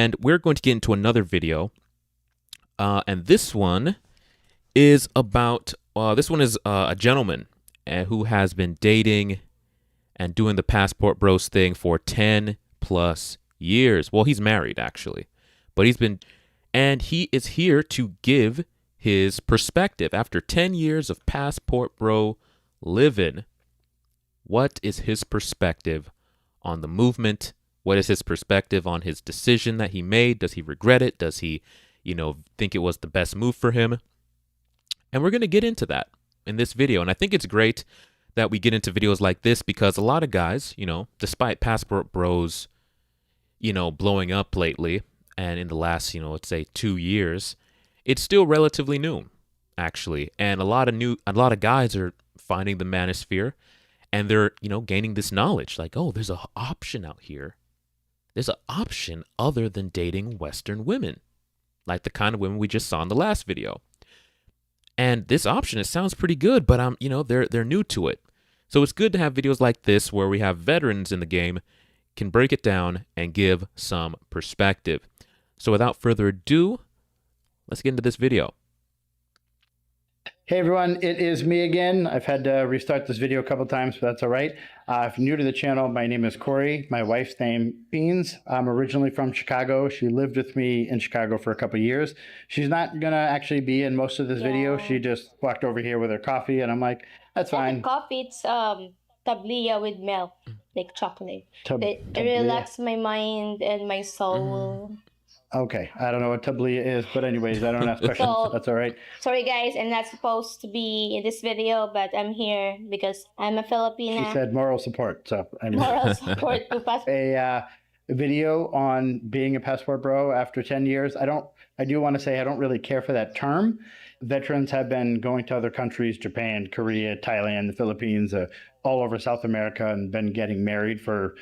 And we're going to get into another video. And this one is about, a gentleman who has been dating and doing the passport bros thing for 10 plus years. Well, he's married actually, but he is here to give his perspective after 10 years of passport bro living. What is his perspective on the movement? What is his perspective on his decision that he made? Does he regret it? Does he, think it was the best move for him? And we're going to get into that in this video. And I think it's great that we get into videos like this because a lot of guys, despite passport bros, blowing up lately and in the last, let's say 2 years, it's still relatively new, actually. And a lot of guys are finding the manosphere and they're, gaining this knowledge like, oh, there's an option out here. There's an option other than dating Western women, like the kind of women we just saw in the last video. And this option, it sounds pretty good, but they're new to it. So it's good to have videos like this where we have veterans in the game can break it down and give some perspective. So without further ado, let's get into this video. Hey everyone, it is me again. I've had to restart this video a couple times, but that's all right. If you're new to the channel, my name is Corey. My wife's name Beans. I'm originally from Chicago. She lived with me in Chicago for a couple years. She's not gonna actually be in most of this video. She just walked over here with her coffee, and I'm like, that's fine. Coffee, it's tablia with milk, like chocolate. It relaxes my mind and my soul. Okay, I don't know what tablia is, but anyways, I don't ask questions. So, that's all right. Sorry guys, I'm not supposed to be in this video, but I'm here because I'm a Filipina. She said moral support, so moral support to pass. A video on being a passport bro after 10 years. I do want to say I don't really care for that term. Veterans have been going to other countries, Japan, Korea, Thailand, the Philippines, all over South America, and been getting married for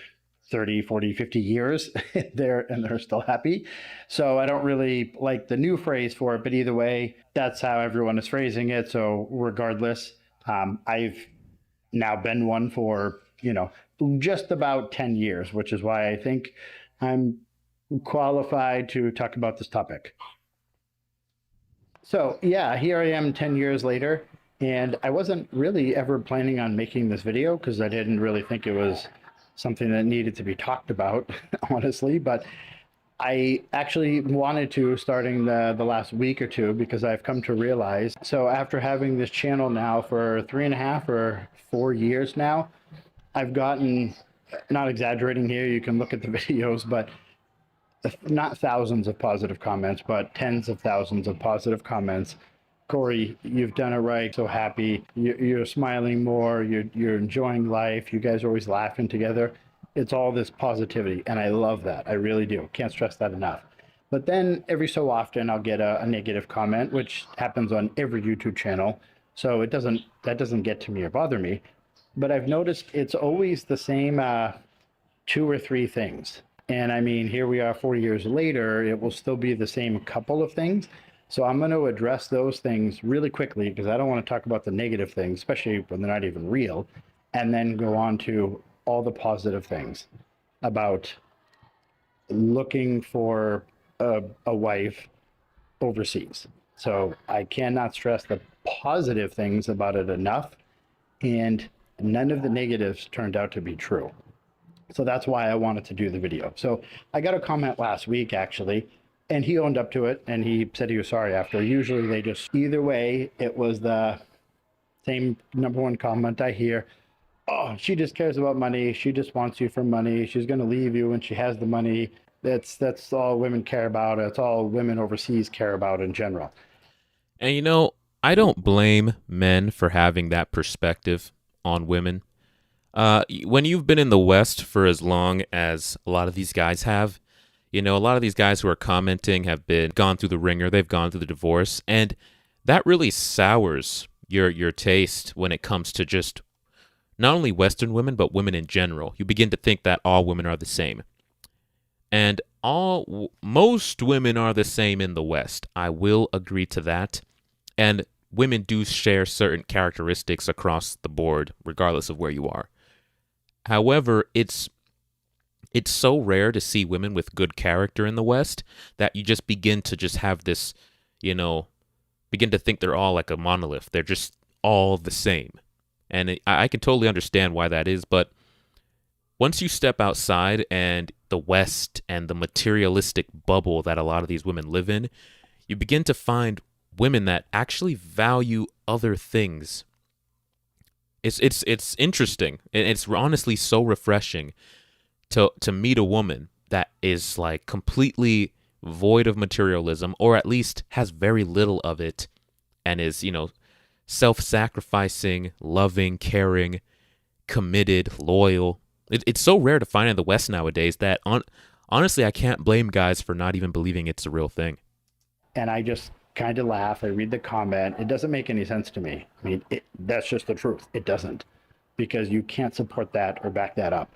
30, 40, 50 years they're still happy. So I don't really like the new phrase for it, but either way, that's how everyone is phrasing it. So regardless, I've now been one for, just about 10 years, which is why I think I'm qualified to talk about this topic. So yeah, here I am 10 years later, and I wasn't really ever planning on making this video because I didn't really think it was something that needed to be talked about, honestly, but I actually wanted to starting the last week or two because I've come to realize, so after having this channel now for 3.5 or 4 years now, I've gotten, not exaggerating here, you can look at the videos, but not thousands of positive comments, but tens of thousands of positive comments. Corey, you've done it right. So happy. You're smiling more. You're enjoying life. You guys are always laughing together. It's all this positivity, and I love that. I really do. Can't stress that enough. But then every so often I'll get a negative comment, which happens on every YouTube channel. So that doesn't get to me or bother me. But I've noticed it's always the same 2 or 3 things. And I mean, here we are 4 years later, it will still be the same couple of things. So I'm going to address those things really quickly because I don't want to talk about the negative things, especially when they're not even real, and then go on to all the positive things about looking for a wife overseas. So I cannot stress the positive things about it enough, and none of the negatives turned out to be true. So that's why I wanted to do the video. So I got a comment last week, actually, and he owned up to it, and he said he was sorry after. Usually they just, either way, it was the same #1 comment I hear. Oh, she just cares about money. She just wants you for money. She's going to leave you when she has the money. That's all women care about. It's all women overseas care about in general. And I don't blame men for having that perspective on women. When you've been in the West for as long as a lot of these guys have, a lot of these guys who are commenting have gone through the ringer. They've gone through the divorce, and that really sours your taste when it comes to just not only Western women, but women in general. You begin to think that all women are the same. And most women are the same in the West. I will agree to that. And women do share certain characteristics across the board, regardless of where you are. However, it's it's so rare to see women with good character in the West that you just begin to just have this, you know, begin to think they're all like a monolith. They're just all the same. And I can totally understand why that is. But once you step outside and the West and the materialistic bubble that a lot of these women live in, you begin to find women that actually value other things. It's interesting. And it's honestly so refreshing to meet a woman that is like completely void of materialism, or at least has very little of it, and is, self-sacrificing, loving, caring, committed, loyal. It's so rare to find in the West nowadays that honestly, I can't blame guys for not even believing it's a real thing. And I just kind of laugh. I read the comment. It doesn't make any sense to me. I mean, that's just the truth. It doesn't, because you can't support that or back that up.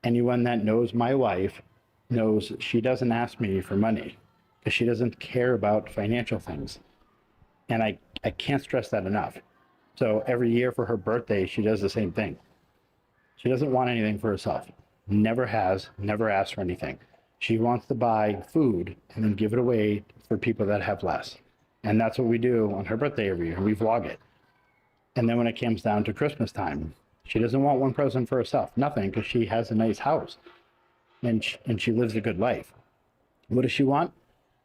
Anyone that knows my wife knows she doesn't ask me for money because she doesn't care about financial things. And I can't stress that enough. So every year for her birthday, she does the same thing. She doesn't want anything for herself. Never has, never asked for anything. She wants to buy food and then give it away for people that have less. And that's what we do on her birthday every year. We vlog it. And then when it comes down to Christmas time, she doesn't want one present for herself, nothing, because she has a nice house and she lives a good life. What does she want?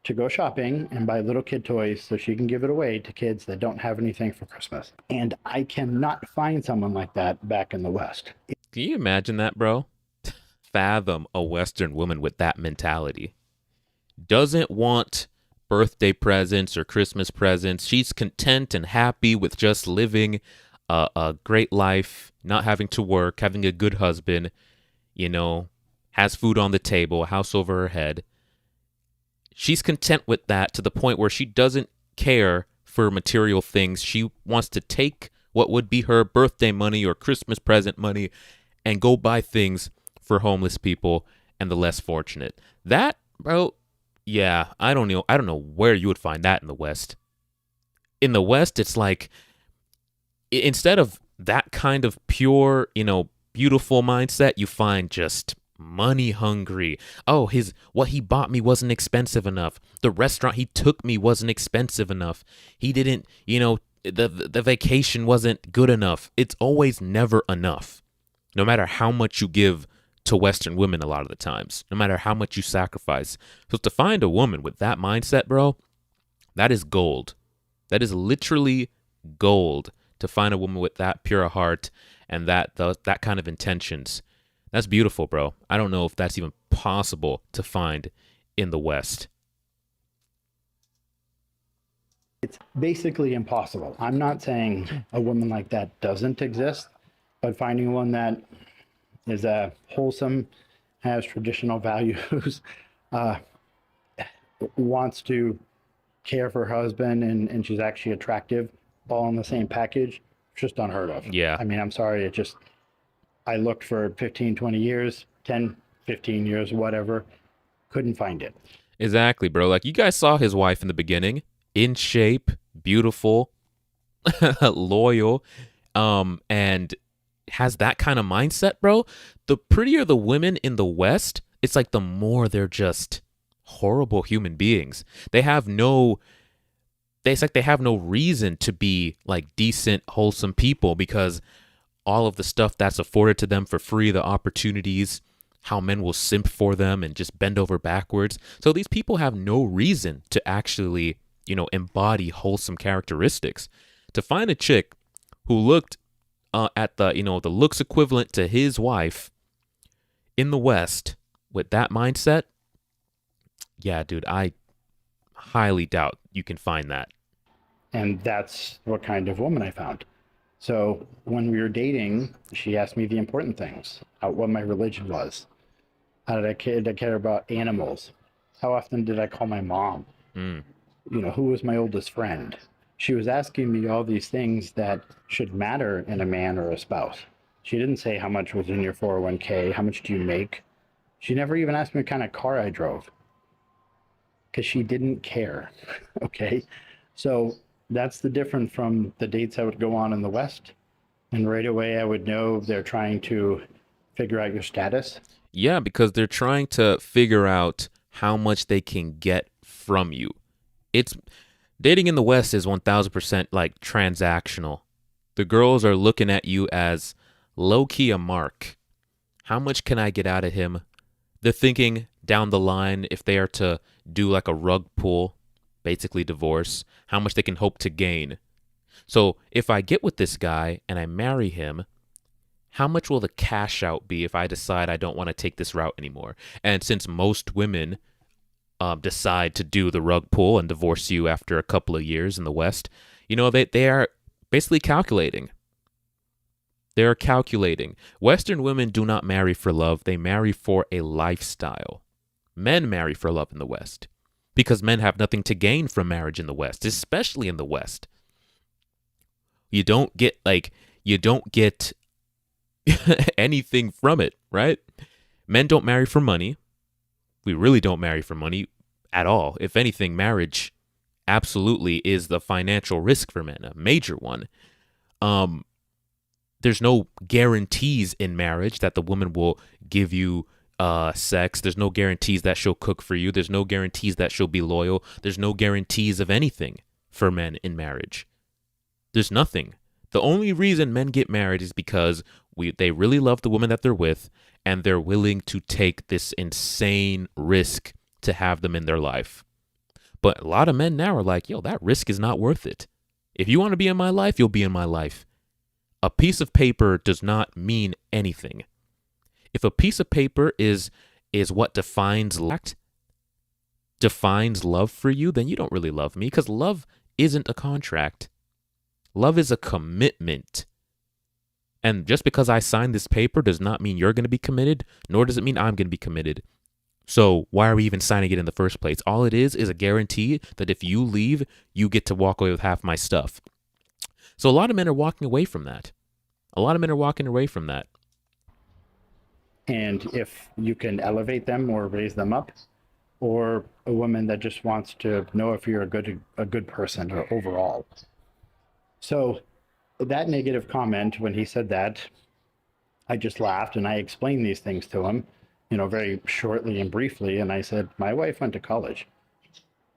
To go shopping and buy little kid toys so she can give it away to kids that don't have anything for Christmas. And I cannot find someone like that back in the West. Can you imagine that, bro? Fathom a Western woman with that mentality. Doesn't want birthday presents or Christmas presents. She's content and happy with just living a great life, not having to work, having a good husband, has food on the table, a house over her head. She's content with that to the point where she doesn't care for material things. She wants to take what would be her birthday money or Christmas present money and go buy things for homeless people and the less fortunate. That, bro, yeah, I don't know where you would find that in the West. In the West, it's like, instead of that kind of pure, beautiful mindset, you find just money hungry. Oh, what he bought me wasn't expensive enough. The restaurant he took me wasn't expensive enough. He didn't, the vacation wasn't good enough. It's always never enough. No matter how much you give to Western women a lot of the times, no matter how much you sacrifice. So to find a woman with that mindset, bro, that is gold. That is literally gold. To find a woman with that pure heart and that kind of intentions. That's beautiful, bro. I don't know if that's even possible to find in the West. It's basically impossible. I'm not saying a woman like that doesn't exist, but finding one that is wholesome, has traditional values, wants to care for her husband, and she's actually attractive, all in the same package, just unheard of. Yeah. I mean, I'm sorry. I looked for 15, 20 years, 10, 15 years, whatever. Couldn't find it. Exactly, bro. Like, you guys saw his wife in the beginning, in shape, beautiful, loyal, and has that kind of mindset, bro. The prettier the women in the West, it's like the more they're just horrible human beings. It's like they have no reason to be like decent, wholesome people, because all of the stuff that's afforded to them for free, the opportunities, how men will simp for them and just bend over backwards. So these people have no reason to actually, embody wholesome characteristics. To find a chick who looked at the looks equivalent to his wife in the West with that mindset, yeah, dude, I highly doubt you can find that. And that's what kind of woman I found. So when we were dating, she asked me the important things, what my religion was. How did I care about animals? How often did I call my mom? Who was my oldest friend? She was asking me all these things that should matter in a man or a spouse. She didn't say how much was in your 401k, how much do you make? She never even asked me what kind of car I drove, because she didn't care. Okay, so that's the difference from the dates I would go on in the West. And right away I would know they're trying to figure out your status. Yeah, because they're trying to figure out how much they can get from you. It's dating in the West is 1000% like transactional. The girls are looking at you as low key a mark. How much can I get out of him? They're thinking down the line if they are to do like a rug pull, basically divorce, how much they can hope to gain. So if I get with this guy and I marry him, how much will the cash out be if I decide I don't want to take this route anymore? And since most women decide to do the rug pull and divorce you after a couple of years in the West, they are basically calculating. They're calculating. Western women do not marry for love. They marry for a lifestyle. Men marry for love in the West because men have nothing to gain from marriage in the West, especially in the West. You don't get anything from it, right? Men don't marry for money. We really don't marry for money at all. If anything, marriage absolutely is the financial risk for men, a major one. There's no guarantees in marriage that the woman will give you sex. There's no guarantees that she'll cook for you. There's no guarantees that she'll be loyal. There's no guarantees of anything for men in marriage. There's nothing. The only reason men get married is because they really love the woman that they're with, and they're willing to take this insane risk to have them in their life. But a lot of men now are like, yo, that risk is not worth it. If you want to be in my life, you'll be in my life. A piece of paper does not mean anything. If a piece of paper is what defines love for you, then you don't really love me, because love isn't a contract. Love is a commitment. And just because I signed this paper does not mean you're going to be committed, nor does it mean I'm going to be committed. So why are we even signing it in the first place? All it is a guarantee that if you leave, you get to walk away with half my stuff. So a lot of men are walking away from that. And if you can elevate them or raise them up, or a woman that just wants to know if you're a good person or overall. So that negative comment, when he said that, I just laughed and I explained these things to him, very shortly and briefly. And I said, my wife went to college.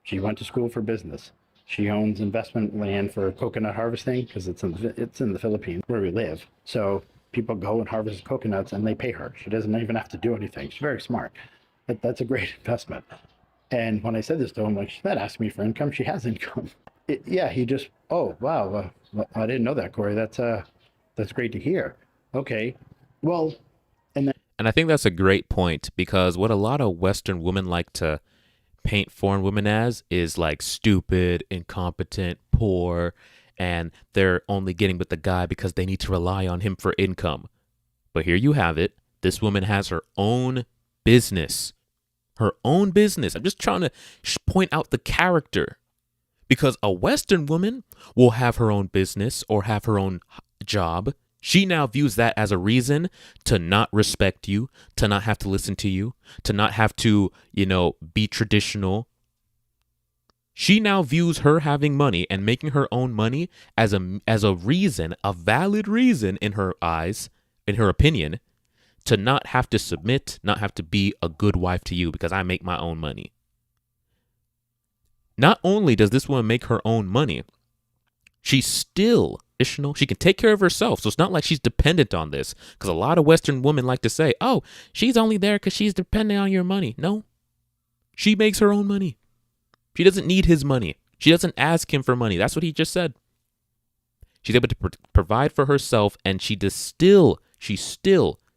She went to school for business. She owns investment land for coconut harvesting because it's in the Philippines where we live. So people go and harvest coconuts and they pay her. She doesn't even have to do anything. She's very smart. That's a great investment. And when I said this to him, like, she's not asking me for income. She has income. He just, oh, wow. I didn't know that, Corey. That's great to hear. Okay. Well, and I think that's a great point, because what a lot of Western women like to paint foreign women as is like stupid, incompetent, poor, and they're only getting with the guy because they need to rely on him for income. But here you have it. This woman has her own business. I'm just trying to point out the character, because a Western woman will have her own business or have her own job. She now views that as a reason to not respect you, to not have to listen to you, to not have to, be traditional. She now views her having money and making her own money as a reason, a valid reason in her eyes, in her opinion, to not have to submit, not have to be a good wife to you because I make my own money. Not only does this woman make her own money, she's still additional. She can take care of herself. So it's not like she's dependent on this, because a lot of Western women like to say, oh, she's only there because she's dependent on your money. No, she makes her own money. She doesn't need his money. She doesn't ask him for money. That's what he just said. She's able to provide for herself, and she still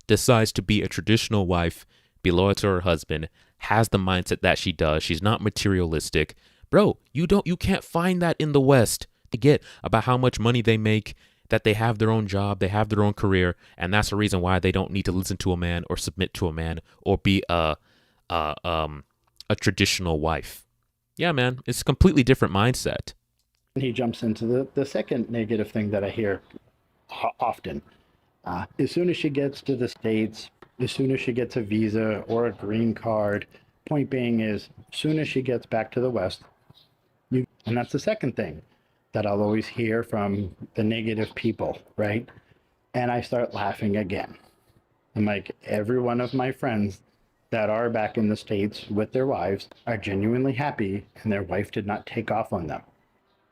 decides to be a traditional wife, be loyal to her husband, has the mindset that she does. She's not materialistic. Bro, you can't find that in the West. To get about how much money they make, that they have their own job, they have their own career, and that's the reason why they don't need to listen to a man or submit to a man or be a traditional wife. Yeah, man, it's a completely different mindset. And he jumps into the second negative thing that I hear often. As soon as she gets to the States, as soon as she gets a visa or a green card, point being is, as soon as she gets back to the West, and that's the second thing that I'll always hear from the negative people, right? And I start laughing again. I'm like, every one of my friends that are back in the States with their wives are genuinely happy, and their wife did not take off on them.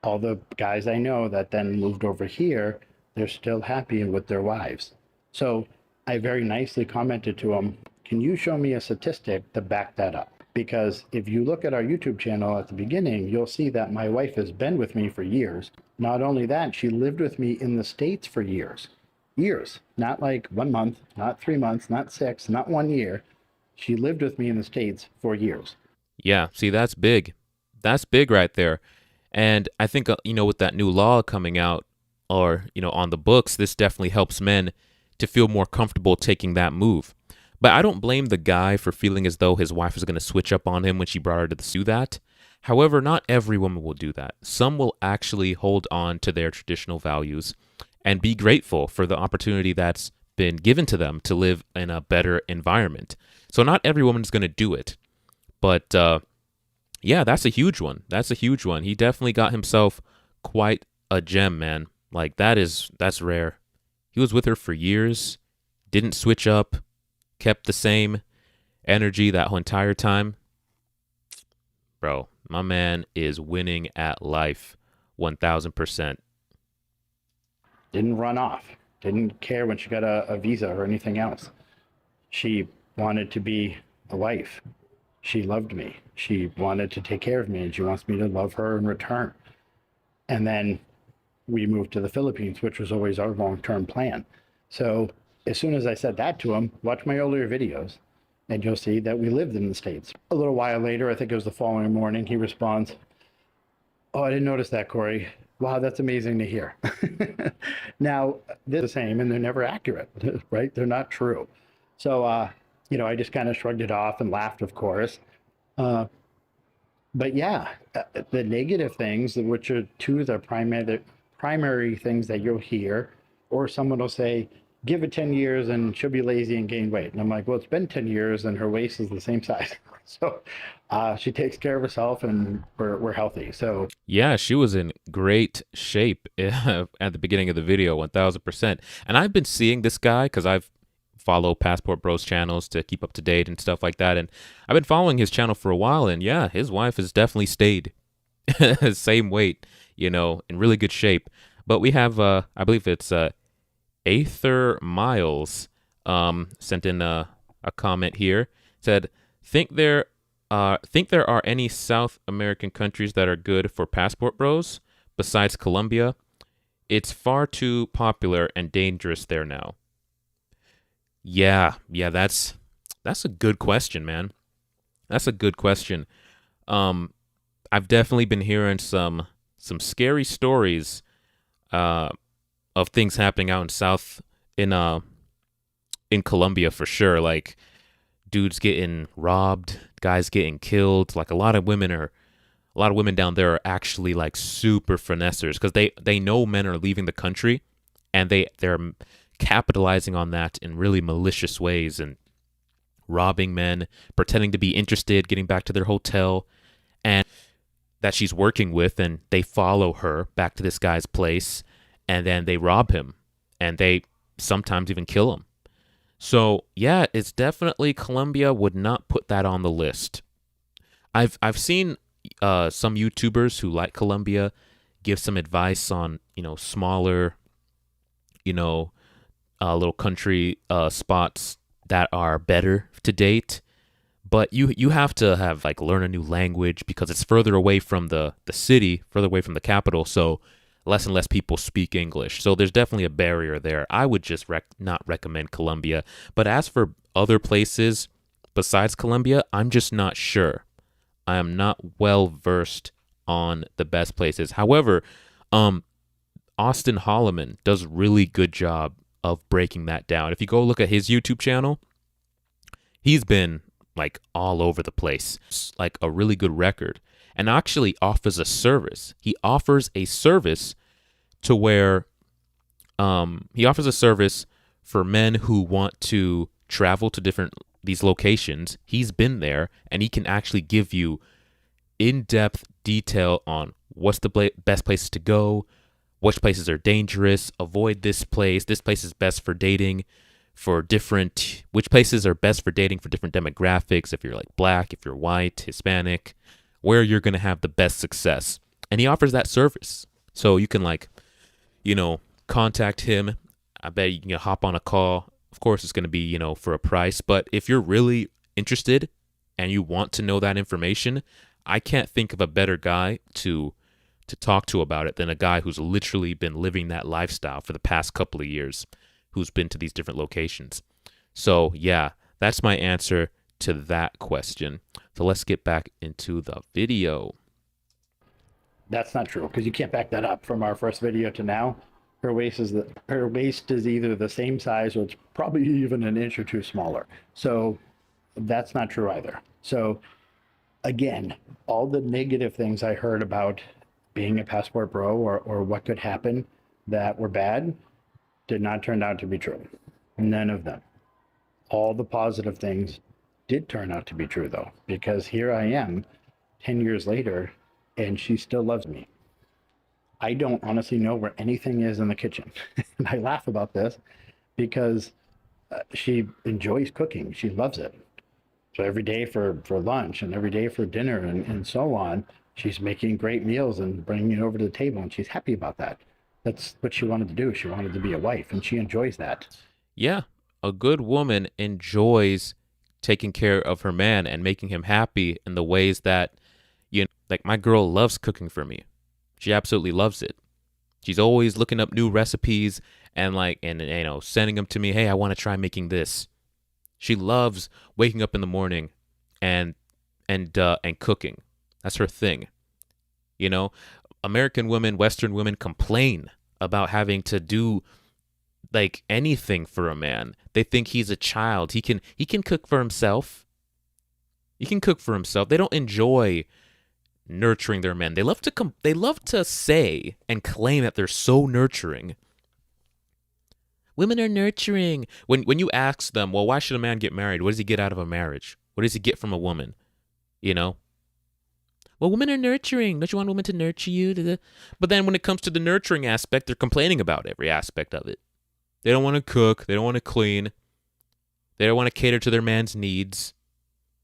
All the guys I know that then moved over here, they're still happy with their wives. So I very nicely commented to him, can you show me a statistic to back that up? Because if you look at our YouTube channel at the beginning, you'll see that my wife has been with me for years. Not only that, she lived with me in the States for years. Years, not like 1 month, not 3 months, not 6, not 1 year. She lived with me in the States for years. Yeah, see, that's big. That's big right there. And I think, with that new law coming out or, on the books, this definitely helps men to feel more comfortable taking that move. But I don't blame the guy for feeling as though his wife is going to switch up on him when she brought her to do that. However, not every woman will do that. Some will actually hold on to their traditional values and be grateful for the opportunity that's been given to them to live in a better environment. So not every woman is going to do it. But yeah, that's a huge one. That's a huge one. He definitely got himself quite a gem, man. Like that's rare. He was with her for years, didn't switch up, kept the same energy that whole entire time. Bro, my man is winning at life 1000%. Didn't run off. Didn't care when she got a visa or anything else. She wanted to be a wife. She loved me. She wanted to take care of me, and she wants me to love her in return. And then we moved to the Philippines, which was always our long-term plan. So as soon as I said that to him, watch my earlier videos, and you'll see that we lived in the States. A little while later, I think it was the following morning, he responds, oh, I didn't notice that, Corey. Wow, that's amazing to hear. Now, they're the same, and they're never accurate, right? They're not true. So, I just kind of shrugged it off and laughed, of course. But yeah, the negative things, which are two of the primary things that you'll hear, or someone will say, give it 10 years and she'll be lazy and gain weight. And I'm like, well, it's been 10 years and her waist is the same size. So she takes care of herself and we're healthy. So yeah, she was in great shape at the beginning of the video, 1000%. And I've been seeing this guy because I've follow Passport Bros channels to keep up to date and stuff like that. And I've been following his channel for a while. And yeah, his wife has definitely stayed same weight, in really good shape. But we have, I believe it's Aether Miles sent in a comment here. Said, think there are any South American countries that are good for Passport Bros besides Colombia? It's far too popular and dangerous there now. Yeah, that's a good question, man. That's a good question. I've definitely been hearing some scary stories of things happening out in Colombia for sure. Like dudes getting robbed, guys getting killed. Like a lot of women down there are actually like super finessers because they know men are leaving the country, and they're capitalizing on that in really malicious ways and robbing men, pretending to be interested, getting back to their hotel and that she's working with, and they follow her back to this guy's place, and then they rob him, and they sometimes even kill him. So yeah, it's definitely Colombia would not put that on the list. I've seen some YouTubers who like Colombia give some advice on smaller little country spots that are better to date, but you have to have learn a new language because it's further away from the city, further away from the capital, so less and less people speak English. So there's definitely a barrier there. I would just not recommend Colombia. But as for other places besides Colombia, I'm just not sure. I am not well versed on the best places. However, Austin Holloman does a really good job of breaking that down. If you go look at his YouTube channel, he's been all over the place. It's a really good record, and actually offers a service. He offers a service to where he offers a service for men who want to travel to these locations. He's been there, and he can actually give you in-depth detail on what's the best places to go, which places are dangerous, avoid this place is best for dating, for different, which places are best for dating for different demographics. If you're like black, if you're white, Hispanic, where you're going to have the best success. And he offers that service. So you can like, contact him. I bet you can hop on a call. Of course, it's going to be, for a price. But if you're really interested and you want to know that information, I can't think of a better guy to talk to about it than a guy who's literally been living that lifestyle for the past couple of years, who's been to these different locations. So yeah, that's my answer to that question. So let's get back into the video. That's not true, because you can't back that up. From our first video to now, her waist is either the same size or it's probably even an inch or two smaller. So that's not true either. So again, all the negative things I heard about being a passport bro or what could happen that were bad did not turn out to be true. None of them. All the positive things did turn out to be true, though, because here I am 10 years later and she still loves me. I don't honestly know where anything is in the kitchen. And I laugh about this because she enjoys cooking. She loves it. So every day for lunch and every day for dinner and so on, she's making great meals and bringing it over to the table, and she's happy about that. That's what she wanted to do. She wanted to be a wife, and she enjoys that. Yeah, a good woman enjoys taking care of her man and making him happy in the ways that, like my girl loves cooking for me. She absolutely loves it. She's always looking up new recipes and sending them to me. Hey, I want to try making this. She loves waking up in the morning and cooking. That's her thing. American women, Western women complain about having to do like anything for a man. They think he's a child. He can cook for himself. He can cook for himself. They don't enjoy nurturing their men. They love to say and claim that they're so nurturing. Women are nurturing. When you ask them, well, why should a man get married? What does he get out of a marriage? What does he get from a woman? Well, women are nurturing. Don't you want women to nurture you? But then when it comes to the nurturing aspect, they're complaining about every aspect of it. They don't want to cook. They don't want to clean. They don't want to cater to their man's needs.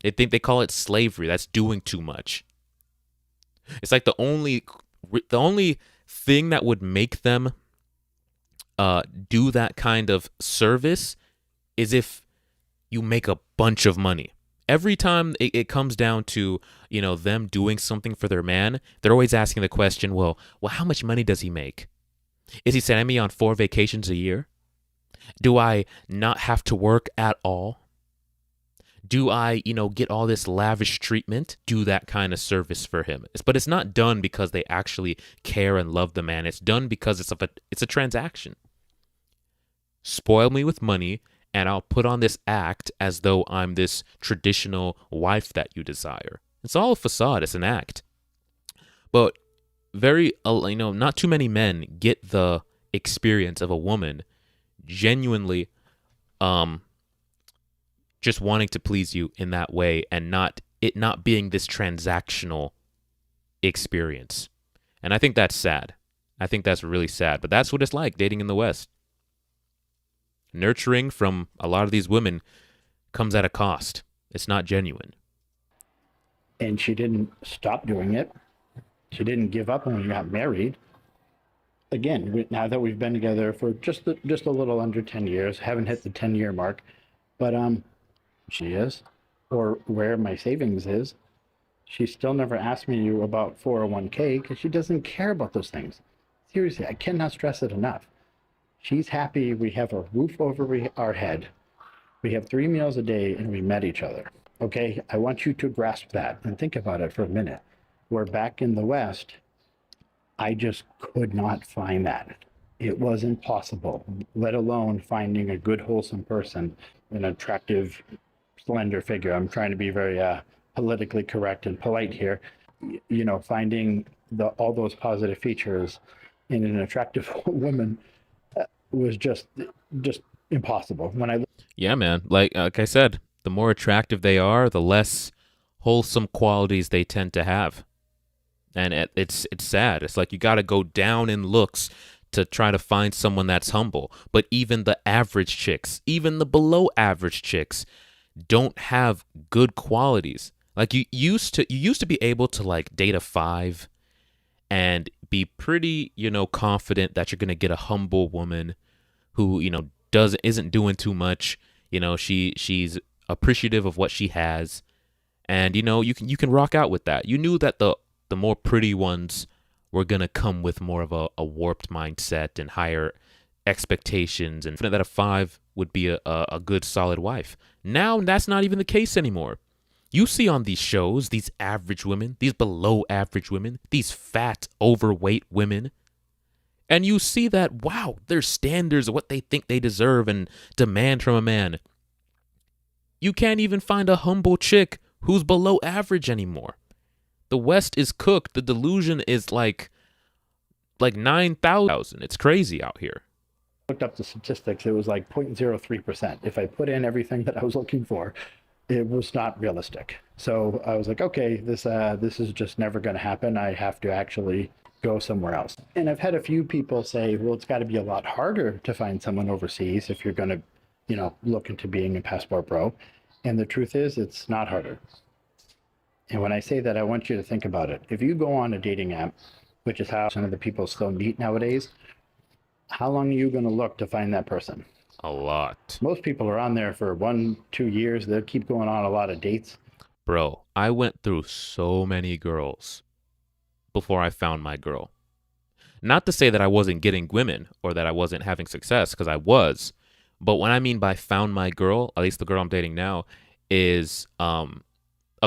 They call it slavery. That's doing too much. It's like the only thing that would make them do that kind of service is if you make a bunch of money. Every time it comes down to, them doing something for their man, they're always asking the question, well, how much money does he make? Is he sending me on 4 vacations a year? Do I not have to work at all? Do I, get all this lavish treatment? Do that kind of service for him. But it's not done because they actually care and love the man. It's done because it's a transaction. Spoil me with money, and I'll put on this act as though I'm this traditional wife that you desire. It's all a facade. It's an act. But not too many men get the experience of a woman genuinely just wanting to please you in that way, and not being this transactional experience. And I think that's sad. I think that's really sad. But that's what it's like dating in the West. Nurturing from a lot of these women comes at a cost. It's not genuine. And she didn't stop doing it. She didn't give up when we got married. Again, now that we've been together for just a little under 10 years, haven't hit the 10-year mark, but she is, or where my savings is. She still never asked me about 401k because she doesn't care about those things. Seriously, I cannot stress it enough. She's happy we have a roof over our head. We have 3 meals a day and we met each other. Okay, I want you to grasp that and think about it for a minute. We're back in the West. I just could not find that. It was impossible, let alone finding a good, wholesome person, an attractive, slender figure. I'm trying to be very politically correct and polite here. Finding all those positive features in an attractive woman was just impossible. Yeah, man. Like I said, the more attractive they are, the less wholesome qualities they tend to have. And it's sad. It's like you got to go down in looks to try to find someone that's humble. But even the average chicks, even the below average chicks, don't have good qualities. Like you used to be able to like date a 5 and be pretty, confident that you're gonna get a humble woman who, isn't doing too much. She's appreciative of what she has, and you can rock out with that. You knew that the more pretty ones were gonna come with more of a warped mindset and higher expectations, and that a 5 would be a good solid wife. Now that's not even the case anymore. You see on these shows, these average women, these below average women, these fat, overweight women, and you see that, wow, their standards of what they think they deserve and demand from a man. You can't even find a humble chick who's below average anymore. The West is cooked. The delusion is like 9,000. It's crazy out here. Looked up the statistics. It was like 0.03%. If I put in everything that I was looking for, it was not realistic. So I was like, okay, this is just never going to happen. I have to actually go somewhere else. And I've had a few people say, well, it's got to be a lot harder to find someone overseas if you're going to, look into being a passport bro. And the truth is, it's not harder. And when I say that, I want you to think about it. If you go on a dating app, which is how some of the people still meet nowadays, how long are you going to look to find that person? A lot. Most people are on there for 1-2 years. They'll keep going on a lot of dates. Bro, I went through so many girls before I found my girl. Not to say that I wasn't getting women or that I wasn't having success, because I was. But what I mean by found my girl, at least the girl I'm dating now, is a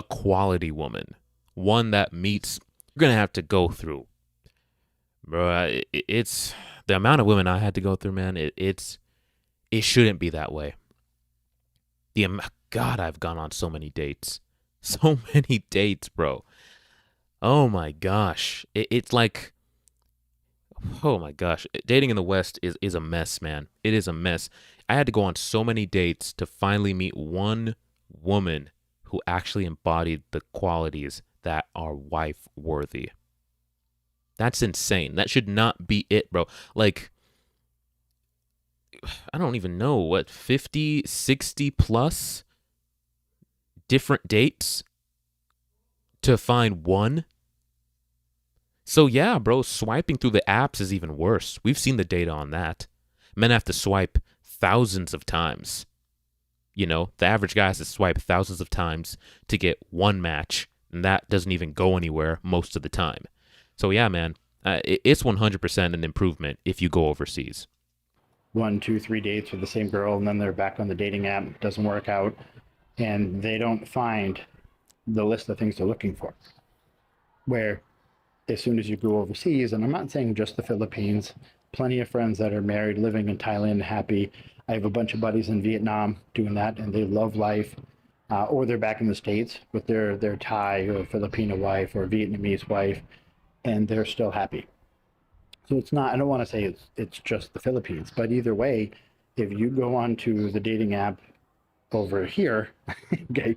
quality woman. One that meets, you're going to have to go through. Bro, it's the amount of women I had to go through, man. It shouldn't be that way. God, I've gone on so many dates. So many dates, bro. Oh my gosh. It's like, oh my gosh. Dating in the West is a mess, man. It is a mess. I had to go on so many dates to finally meet one woman who actually embodied the qualities that are wife worthy. That's insane. That should not be it, bro. Like, I don't even know, what, 50, 60 plus different dates to find one? So yeah, bro, swiping through the apps is even worse. We've seen the data on that. Men have to swipe thousands of times. The average guy has to swipe thousands of times to get one match, and that doesn't even go anywhere most of the time. So yeah, man, it's 100% an improvement if you go overseas. 1, 2, 3 dates with the same girl, and then they're back on the dating app. It doesn't work out, and they don't find the list of things they're looking for. Where as soon as you go overseas, and I'm not saying just the Philippines, plenty of friends that are married, living in Thailand, happy. I have a bunch of buddies in Vietnam doing that, and they love life. Or they're back in the States with their Thai or Filipino wife or Vietnamese wife, and they're still happy. So it's not, I don't want to say it's just the Philippines, but either way, if you go onto the dating app over here, okay,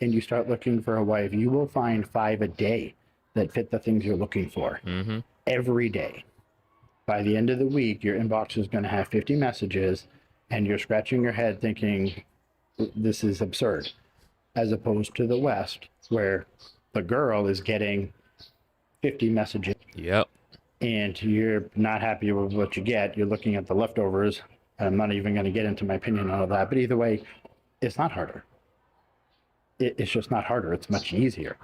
and you start looking for a wife, you will find 5 a day that fit the things you're looking for. Mm-hmm. Every day. By the end of the week, your inbox is going to have 50 messages, and you're scratching your head thinking, this is absurd. As opposed to the West, where the girl is getting 50 messages. Yep. And you're not happy with what you get. You're looking at the leftovers. I'm not even going to get into my opinion on all that. But either way, it's not harder. It's just not harder. It's much easier.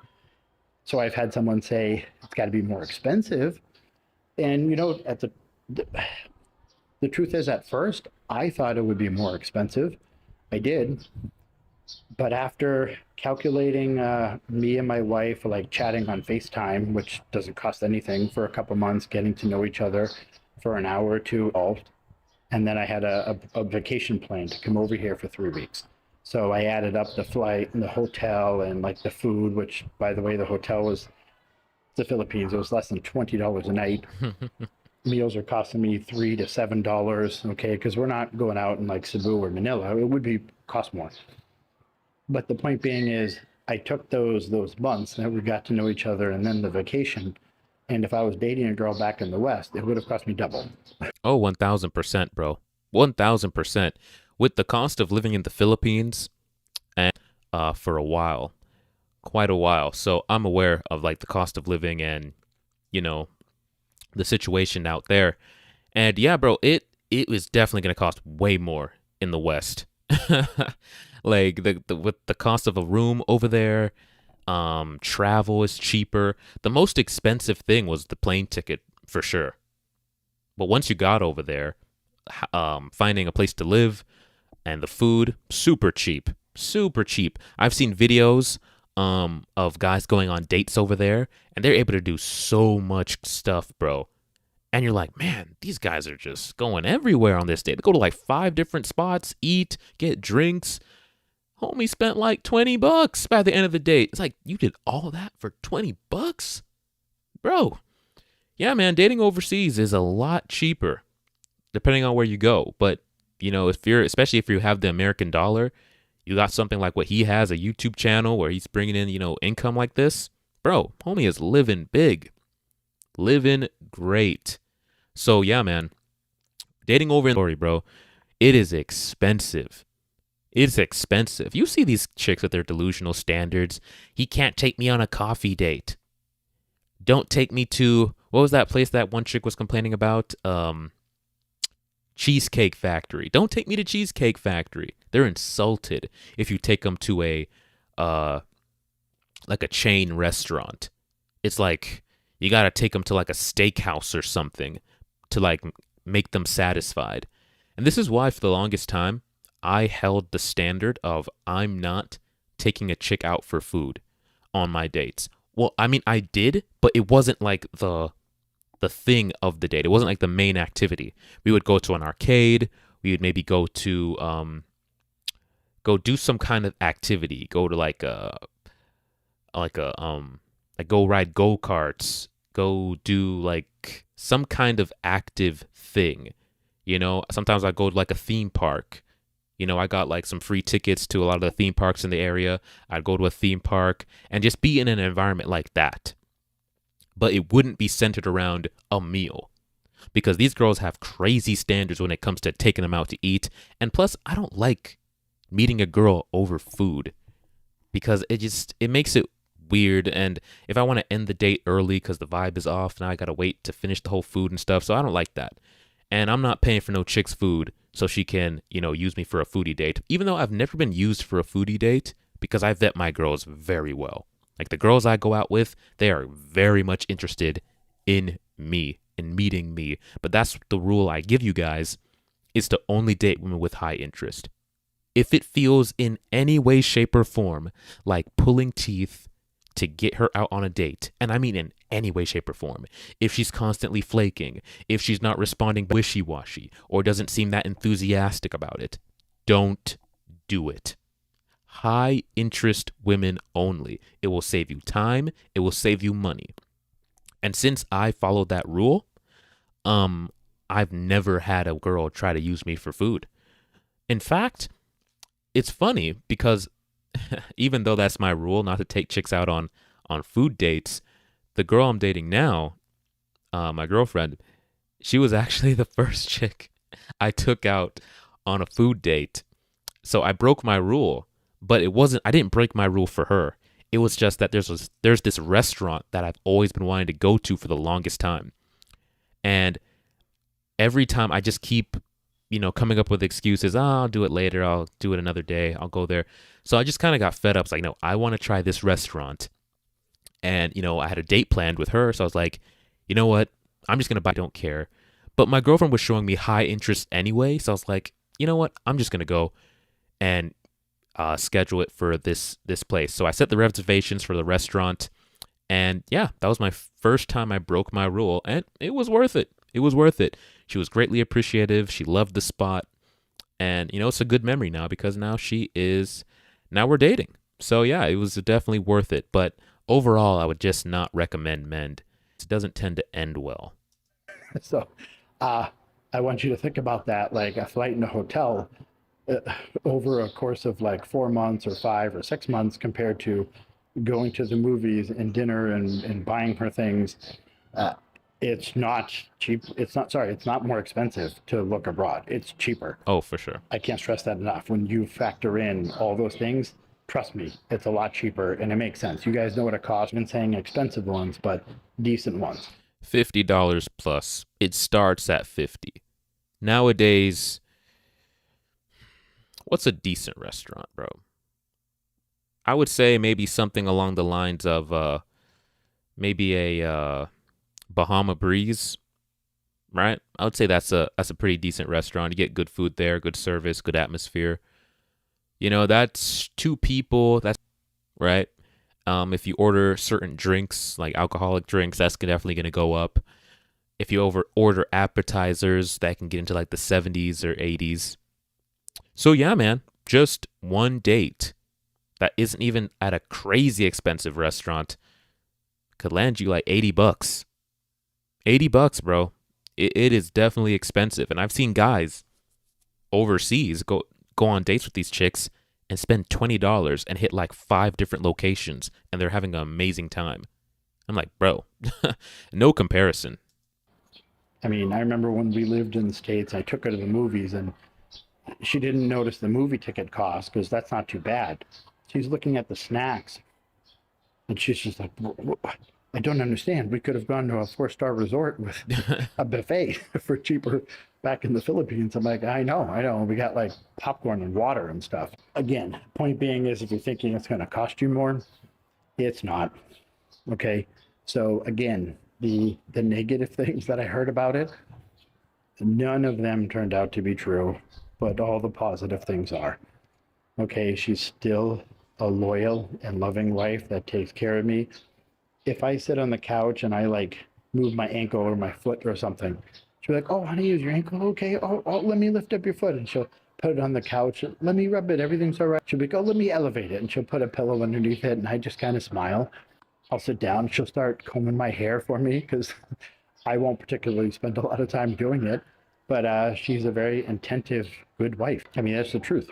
So I've had someone say, it's got to be more expensive. And, at the truth is, at first, I thought it would be more expensive. I did. But after calculating me and my wife, like chatting on FaceTime, which doesn't cost anything, for a couple months, getting to know each other for an hour or two, and then I had a vacation plan to come over here for 3 weeks. So I added up the flight and the hotel and like the food, which, by the way, the hotel was the Philippines. It was less than $20 a night. Meals are costing me $3 to $7, okay, because we're not going out in like Cebu or Manila. It would cost more. But the point being is, I took those months that we got to know each other, and then the vacation, And if I was dating a girl back in the West, it would have cost me double. Oh, 1000%, bro. 1000%. With the cost of living in the Philippines and for a while, quite a while. So I'm aware of like the cost of living and, you know, the situation out there. And yeah, bro, it was definitely going to cost way more in the West. Like the with the cost of a room over there, travel is cheaper. The most expensive thing was the plane ticket for sure. But once you got over there, finding a place to live and the food, super cheap, super cheap. I've seen videos of guys going on dates over there, and they're able to do so much stuff, bro. And you're like, man, these guys are just going everywhere on this date. They go to like 5 different spots, eat, get drinks. Homie spent like $20 by the end of the date. It's like, you did all that for $20? Bro. Yeah, man, dating overseas is a lot cheaper depending on where you go. But, you know, especially if you have the American dollar, you got something like what he has, a YouTube channel where he's bringing in, you know, income like this. Bro, homie is living big. Living great. So, yeah, man, dating over in story, bro, it is expensive. It's expensive. You see these chicks with their delusional standards. He can't take me on a coffee date. Don't take me to, what was that place that one chick was complaining about? Cheesecake Factory. Don't take me to Cheesecake Factory. They're insulted if you take them to a like a chain restaurant. It's like you got to take them to like a steakhouse or something to like make them satisfied. And this is why for the longest time I held the standard of I'm not taking a chick out for food on my dates. Well, I mean, I did, but it wasn't like the thing of the date. It wasn't like the main activity. We would go to an arcade. We would maybe go to go do some kind of activity. Go to like go ride go-karts. Go do like some kind of active thing. You know, sometimes I go to like a theme park. You know, I got like some free tickets to a lot of the theme parks in the area. I'd go to a theme park and just be in an environment like that. But it wouldn't be centered around a meal because these girls have crazy standards when it comes to taking them out to eat. And plus, I don't like meeting a girl over food because it makes it weird. And if I want to end the date early because the vibe is off, now I got to wait to finish the whole food and stuff. So I don't like that. And I'm not paying for no chick's food so she can, you know, use me for a foodie date. Even though I've never been used for a foodie date because I vet my girls very well. Like the girls I go out with, they are very much interested in me, in meeting me. But that's the rule I give you guys, is to only date women with high interest. If it feels in any way, shape, or form like pulling teeth to get her out on a date, and I mean in any way, shape, or form, if she's constantly flaking, if she's not responding wishy-washy, or doesn't seem that enthusiastic about it, don't do it. High interest women only. It will save you time. It will save you money. And since I followed that rule, I've never had a girl try to use me for food. In fact, it's funny because even though that's my rule, not to take chicks out on food dates, the girl I'm dating now, my girlfriend, she was actually the first chick I took out on a food date. So I broke my rule. But I didn't break my rule for her. It was just that there's this restaurant that I've always been wanting to go to for the longest time. And every time I just keep, you know, coming up with excuses. I'll do it later. I'll do it another day. I'll go there. So I just kind of got fed up. It's like, no, I want to try this restaurant. And, you know, I had a date planned with her. So I was like, you know what? I'm just going to buy. I don't care. But my girlfriend was showing me high interest anyway. So I was like, you know what? I'm just going to go and schedule it for this place. So I set the reservations for the restaurant, and yeah, that was my first time I broke my rule, and it was worth it. It was worth it. She was greatly appreciative. She loved the spot, and you know, it's a good memory now because now we're dating. So yeah, it was definitely worth it. But overall, I would just not recommend men. It doesn't tend to end well. So I want you to think about that like a flight in a hotel. Over a course of like 4 months or 5 or 6 months compared to going to the movies and dinner and buying her things. Uh, it's not cheap. It's not more expensive to look abroad. It's cheaper. Oh, for sure. I can't stress that enough. When you factor in all those things, trust me, it's a lot cheaper and it makes sense. You guys know what it costs. I've been saying expensive ones, but decent ones. $50 plus. It starts at 50. Nowadays, what's a decent restaurant, bro? I would say maybe something along the lines of maybe a Bahama Breeze, right? I would say that's a pretty decent restaurant. You get good food there, good service, good atmosphere. You know, that's two people. That's right. If you order certain drinks, like alcoholic drinks, that's definitely going to go up. If you order appetizers, that can get into like the 70s or 80s. So yeah, man, just one date that isn't even at a crazy expensive restaurant could land you like $80. $80, bro. It is definitely expensive. And I've seen guys overseas go on dates with these chicks and spend $20 and hit like 5 different locations, and they're having an amazing time. I'm like, bro, no comparison. I mean, I remember when we lived in the States, I took her to the movies and she didn't notice the movie ticket cost because that's not too bad. She's looking at the snacks and she's just like, I don't understand. We could have gone to a 4-star resort with a buffet for cheaper back in the Philippines. I'm like, I know. We got like popcorn and water and stuff. Again, point being is if you're thinking it's going to cost you more, it's not. Okay. So again, the negative things that I heard about it, none of them turned out to be true, but all the positive things are. Okay. She's still a loyal and loving wife that takes care of me. If I sit on the couch and I like move my ankle or my foot or something, she'll be like, oh, honey, is your ankle okay? Oh, let me lift up your foot. And she'll put it on the couch. Let me rub it. Everything's all right. She'll be like, oh, let me elevate it. And she'll put a pillow underneath it. And I just kind of smile. I'll sit down. She'll start combing my hair for me because I won't particularly spend a lot of time doing it. But she's a very attentive, good wife. I mean, that's the truth.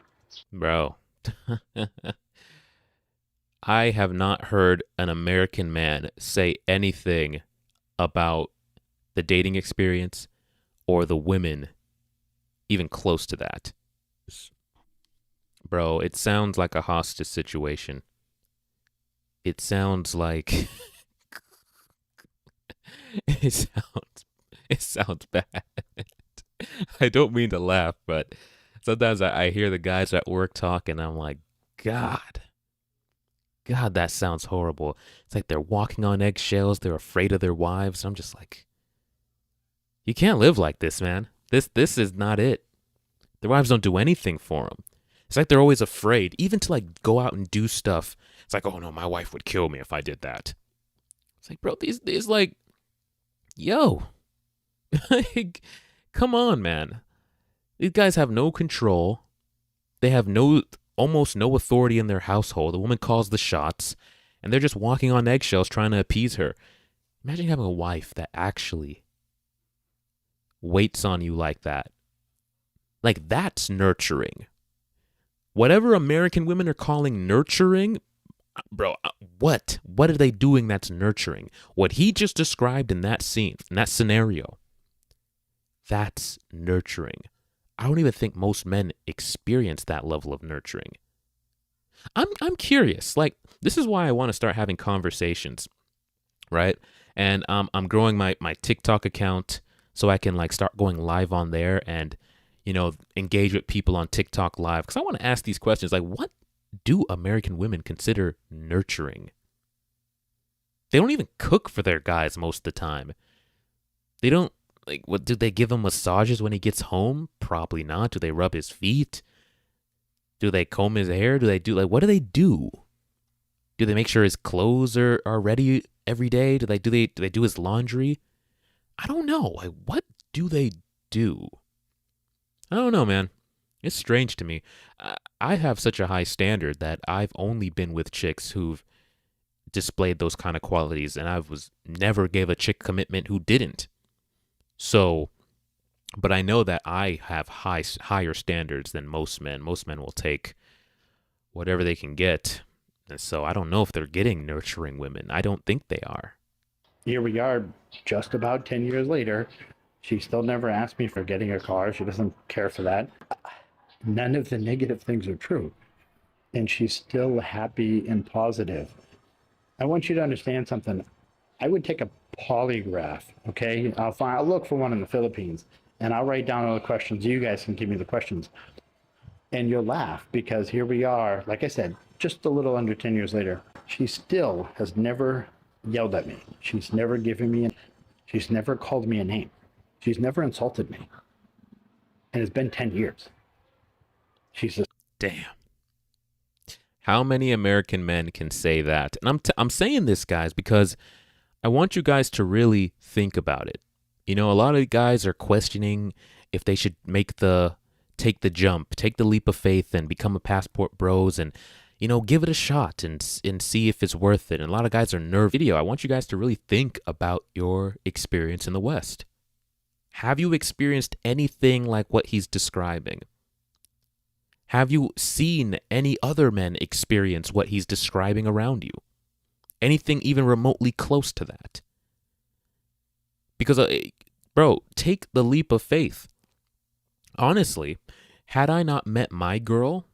Bro. I have not heard an American man say anything about the dating experience or the women even close to that. Bro, it sounds like a hostage situation. It sounds like it sounds bad. I don't mean to laugh, but sometimes I hear the guys at work talk and I'm like, God, that sounds horrible. It's like they're walking on eggshells. They're afraid of their wives. I'm just like, you can't live like this, man. This is not it. Their wives don't do anything for them. It's like they're always afraid, even to like go out and do stuff. It's like, oh no, my wife would kill me if I did that. It's like, bro, these like, yo, like, come on, man. These guys have no control. They have almost no authority in their household. The woman calls the shots, and they're just walking on eggshells trying to appease her. Imagine having a wife that actually waits on you like that. Like, that's nurturing. Whatever American women are calling nurturing, bro, what are they doing that's nurturing? What he just described in that scene, in that scenario, that's nurturing. I don't even think most men experience that level of nurturing. I'm curious. Like, this is why I want to start having conversations, right? And I'm growing my TikTok account so I can like start going live on there and, you know, engage with people on TikTok live. Because I want to ask these questions like, what do American women consider nurturing? They don't even cook for their guys most of the time. They don't. Like, what do they give him massages when he gets home? Probably not. Do they rub his feet? Do they comb his hair? Do they do what do they do? Do they make sure his clothes are ready every day? Do they do his laundry? I don't know. Like, what do they do? I don't know, man. It's strange to me. I have such a high standard that I've only been with chicks who've displayed those kind of qualities, and I never gave a chick commitment who didn't. So, but I know that I have higher standards than most men. Most men will take whatever they can get. And so I don't know if they're getting nurturing women. I don't think they are. here we are just about 10 years later. She still never asked me for getting a car. She doesn't care for that. None of the negative things are true. And she's still happy and positive. I want you to understand something. I would take a polygraph, okay? I'll look for one in the Philippines, and I'll write down all the questions. You guys can give me the questions. And you'll laugh, because here we are, like I said, just a little under 10 years later. She still has never yelled at me. She's never given me, she's never called me a name. She's never insulted me. And it's been 10 years. She's just... Damn. How many American men can say that? And I'm saying this, guys, because I want you guys to really think about it. You know, a lot of guys are questioning if they should take the jump, take the leap of faith and become a passport bros and, you know, give it a shot and see if it's worth it. And a lot of guys are nervous. I want you guys to really think about your experience in the West. Have you experienced anything like what he's describing? Have you seen any other men experience what he's describing around you? Anything even remotely close to that? Because, bro, take the leap of faith. Honestly, had I not met my girl,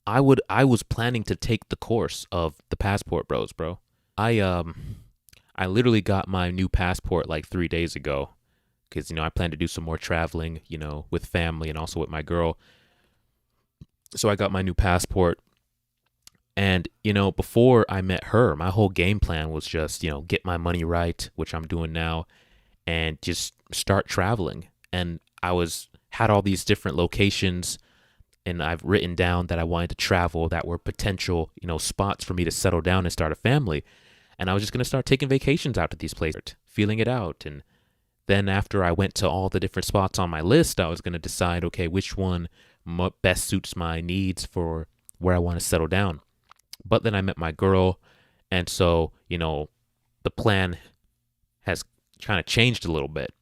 I was planning to take the course of the passport bros, bro. I literally got my new passport like 3 days ago because, you know, I plan to do some more traveling, you know, with family and also with my girl. So I got my new passport. And, you know, before I met her, my whole game plan was just, you know, get my money right, which I'm doing now, and just start traveling. And had all these different locations, and I've written down that I wanted to travel that were potential, you know, spots for me to settle down and start a family. And I was just going to start taking vacations out to these places, feeling it out. And then after I went to all the different spots on my list, I was going to decide, okay, which one best suits my needs for where I want to settle down. But then I met my girl, and so, you know, the plan has kind of changed a little bit.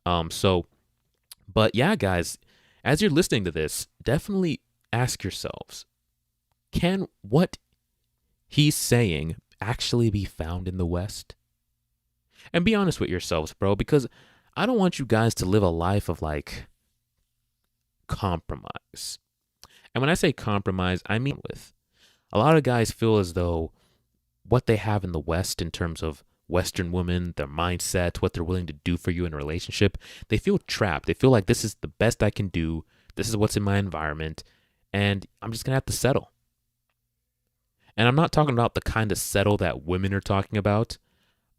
But yeah, guys, as you're listening to this, definitely ask yourselves, can what he's saying actually be found in the West? And be honest with yourselves, bro, because I don't want you guys to live a life of like compromise. And when I say compromise, I mean with a lot of guys feel as though what they have in the West in terms of Western women, their mindset, what they're willing to do for you in a relationship, they feel trapped. They feel like this is the best I can do. This is what's in my environment, and I'm just going to have to settle. And I'm not talking about the kind of settle that women are talking about.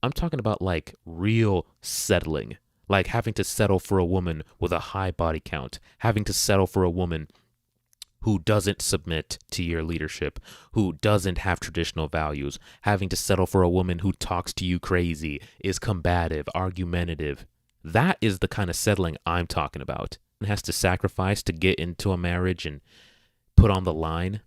I'm talking about like real settling, like having to settle for a woman with a high body count, having to settle for a woman who doesn't submit to your leadership, who doesn't have traditional values, having to settle for a woman who talks to you crazy, is combative, argumentative. That is the kind of settling I'm talking about. And has to sacrifice to get into a marriage and put on the line.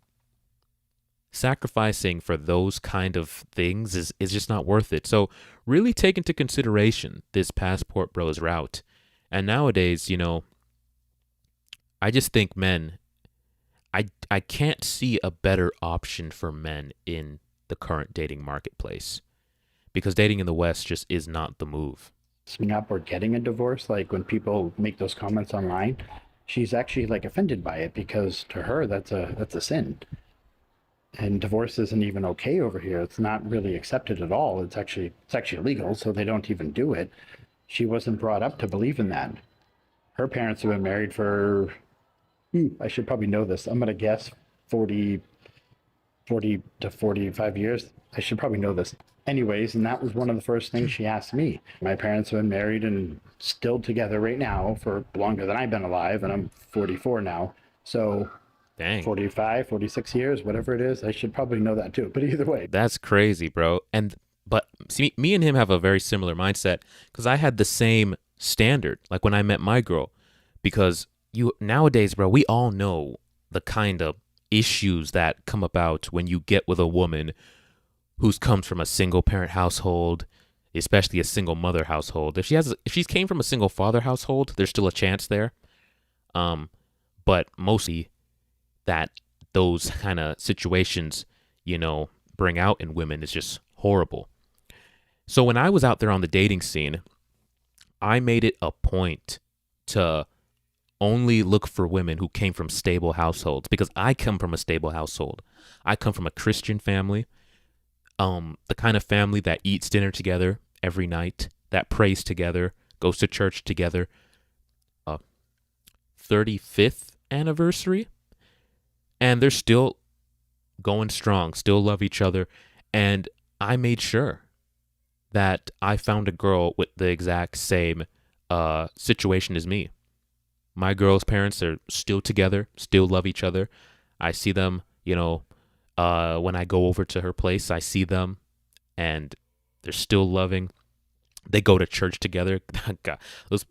Sacrificing for those kind of things is just not worth it. So really take into consideration this passport bros route. And nowadays, you know, I just think men, I can't see a better option for men in the current dating marketplace, because dating in the West just is not the move. Up or getting a divorce, like when people make those comments online, she's actually like offended by it, because to her that's a sin. And divorce isn't even okay over here. It's not really accepted at all. It's actually illegal, so they don't even do it. She wasn't brought up to believe in that. Her parents have been married for, I should probably know this, I'm gonna guess 40 to 45 years. I should probably know this. Anyways, and that was one of the first things she asked me. My parents have been married and still together right now for longer than I've been alive, and I'm 44 now. So dang. 45, 46 years, whatever it is. I should probably know that too. But either way. That's crazy, bro. But see, me and him have a very similar mindset, because I had the same standard, like when I met my girl. Because nowadays, bro, we all know the kind of issues that come about when you get with a woman who comes from a single parent household, especially a single mother household. If she came from a single father household, there's still a chance there. But mostly that those kind of situations, you know, bring out in women is just horrible. So when I was out there on the dating scene, I made it a point to only look for women who came from stable households, because I come from a stable household. I come from a Christian family, the kind of family that eats dinner together every night, that prays together, goes to church together. 35th anniversary, and they're still going strong, still love each other. And I made sure that I found a girl with the exact same situation as me. My girl's parents are still together, still love each other. I see them, when I go over to her place, I see them and they're still loving. They go to church together. God,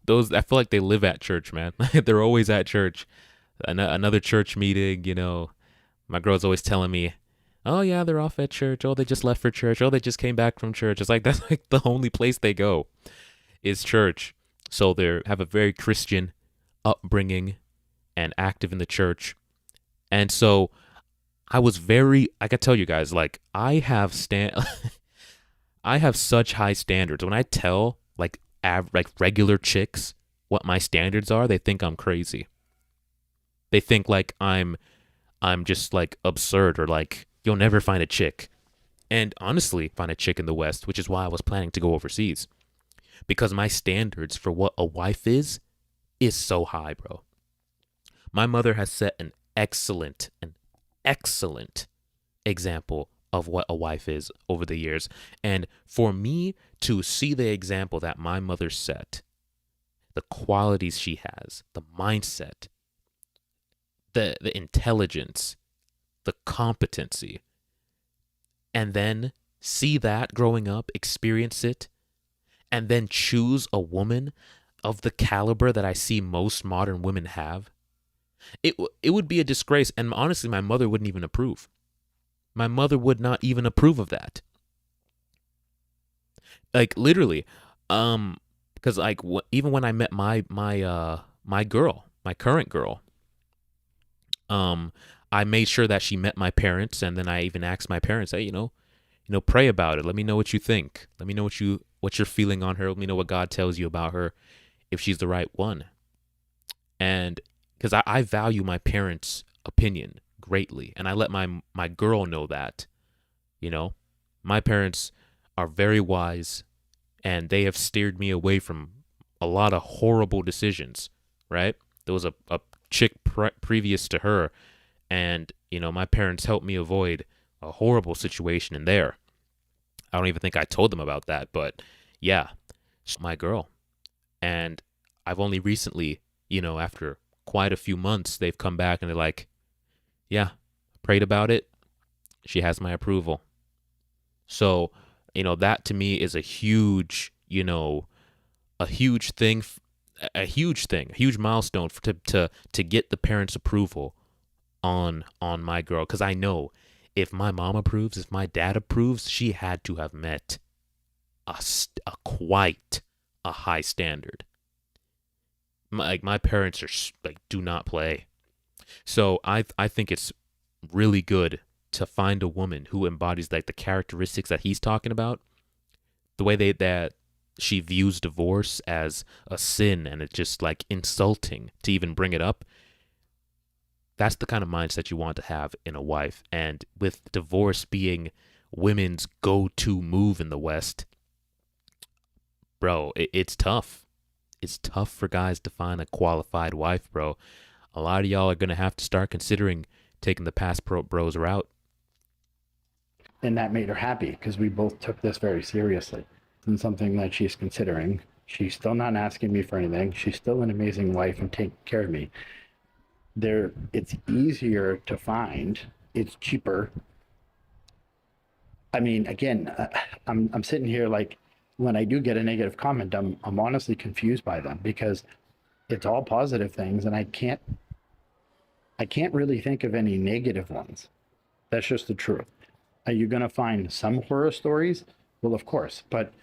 those I feel like they live at church, man. They're always at church. Another church meeting, my girl's always telling me, oh yeah, they're off at church. Oh, they just left for church. Oh, they just came back from church. It's like, that's like the only place they go is church. So they have a very Christian upbringing and active in the church. And so I can tell you guys, like, I have such high standards. When I tell like regular chicks what my standards are, they think I'm crazy. They think like I'm just like absurd, or like you'll never find a chick. And honestly, find a chick in the West, which is why I was planning to go overseas, because my standards for what a wife is so high, bro. My mother has set an excellent example of what a wife is over the years. And for me to see the example that my mother set, the qualities she has, the mindset, the intelligence, the competency, and then see that growing up, experience it, and then choose a woman of the caliber that I see most modern women have, it would be a disgrace. And honestly, my mother wouldn't even approve. My mother would not even approve of that. Like, literally, because like even when I met my girl, my current girl, I made sure that she met my parents, and then I even asked my parents, hey, pray about it. Let me know what you think. Let me know what you're feeling on her. Let me know what God tells you about her, if she's the right one. And because I value my parents' opinion greatly, and I let my girl know that, my parents are very wise, and they have steered me away from a lot of horrible decisions, right? There was a chick previous to her, and, my parents helped me avoid a horrible situation in there. I don't even think I told them about that, but yeah, she's my girl. And I've only recently, after quite a few months, they've come back and they're like, yeah, prayed about it. She has my approval. So, that to me is a huge, a huge thing, a huge milestone to get the parents' approval on my girl. Because I know if my mom approves, if my dad approves, she had to have met quite a high standard. My parents are like, do not play. So I think it's really good to find a woman who embodies like the characteristics that he's talking about. The way that she views divorce as a sin, and it's just like insulting to even bring it up. That's the kind of mindset you want to have in a wife. And with divorce being women's go-to move in the West, bro, it's tough. It's tough for guys to find a qualified wife, bro. A lot of y'all are going to have to start considering taking the passport bros route. And that made her happy, because we both took this very seriously, and something that she's considering. She's still not asking me for anything. She's still an amazing wife and taking care of me. It's easier to find. It's cheaper. I mean, again, I'm sitting here like, when I do get a negative comment, I'm honestly confused by them, because it's all positive things, and I can't really think of any negative ones. That's just the truth. Are you going to find some horror stories? Well, of course, but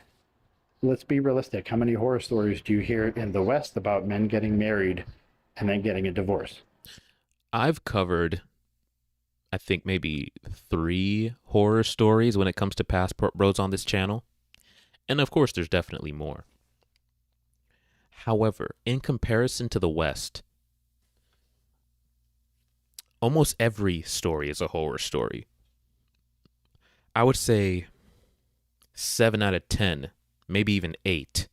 let's be realistic. How many horror stories do you hear in the West about men getting married and then getting a divorce? I've covered, I think, maybe 3 horror stories when it comes to passport bros on this channel. And of course, there's definitely more. However, in comparison to the West, almost every story is a horror story. I would say 7 out of 10, maybe even 8,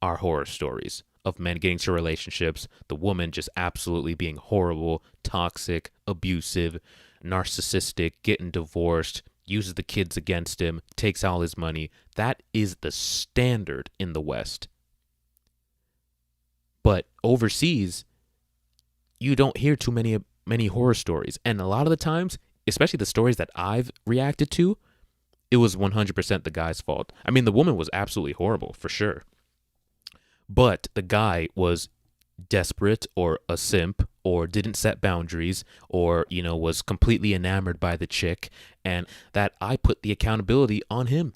are horror stories of men getting to relationships, the woman just absolutely being horrible, toxic, abusive, narcissistic, getting divorced, uses the kids against him, takes all his money. That is the standard in the West. But overseas, you don't hear too many horror stories. And a lot of the times, especially the stories that I've reacted to, it was 100% the guy's fault. I mean, the woman was absolutely horrible, for sure. But the guy was desperate or a simp or didn't set boundaries or, was completely enamored by the chick, and that I put the accountability on him.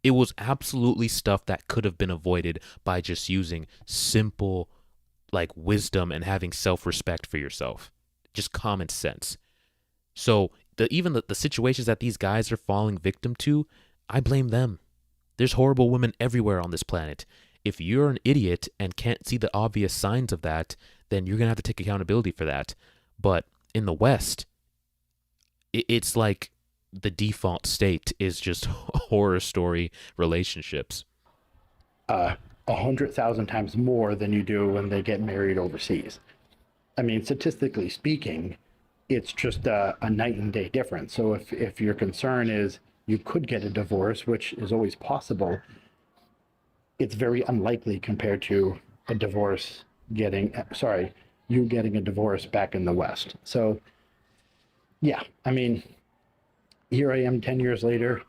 It was absolutely stuff that could have been avoided by just using simple, wisdom and having self-respect for yourself. Just common sense. So even the situations that these guys are falling victim to, I blame them. There's horrible women everywhere on this planet. If you're an idiot and can't see the obvious signs of that, then you're going to have to take accountability for that. But in the West, it's like the default state is just horror story relationships. 100,000 times more than you do when they get married overseas. I mean, statistically speaking, it's just a night and day difference. So if your concern is you could get a divorce, which is always possible, it's very unlikely compared to you getting a divorce back in the West. So yeah, I mean, here I am 10 years later.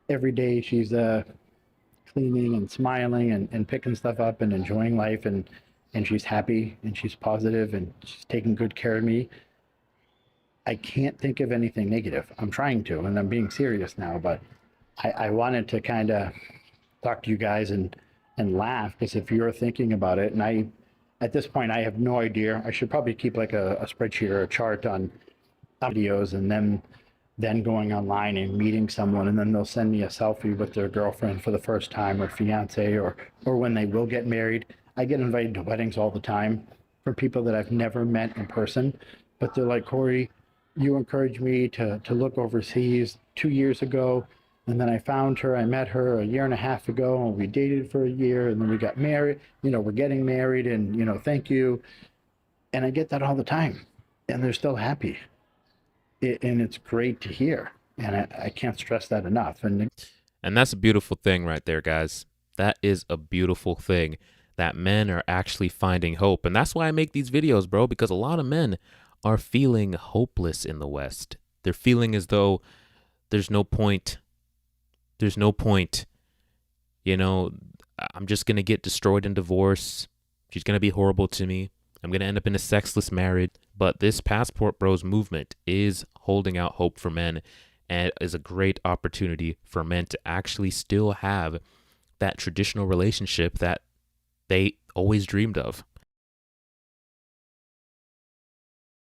Every day she's cleaning and smiling and picking stuff up and enjoying life, and she's happy and she's positive and she's taking good care of me. I can't think of anything negative. I'm trying to, and I'm being serious now, but I wanted to kind of talk to you guys and laugh, because if you're thinking about it, and at this point, I have no idea. I should probably keep like a spreadsheet or a chart on videos, and then going online and meeting someone, and then they'll send me a selfie with their girlfriend for the first time, or fiance, or when they will get married. I get invited to weddings all the time from people that I've never met in person, but they're like, Corey, you encouraged me to look overseas 2 years ago, and then I found her. I met her 1.5 years ago, and we dated for a year, and then we got married. We're getting married, and thank you. And I get that all the time, and they're still happy. And it's great to hear, and I can't stress that enough. And that's a beautiful thing right there, guys. That is a beautiful thing, that men are actually finding hope. And that's why I make these videos, bro, because a lot of men are feeling hopeless in the West. They're feeling as though there's no point. There's no point. I'm just going to get destroyed in divorce. She's going to be horrible to me. I'm going to end up in a sexless marriage. But this Passport Bros movement is holding out hope for men, and is a great opportunity for men to actually still have that traditional relationship that they always dreamed of.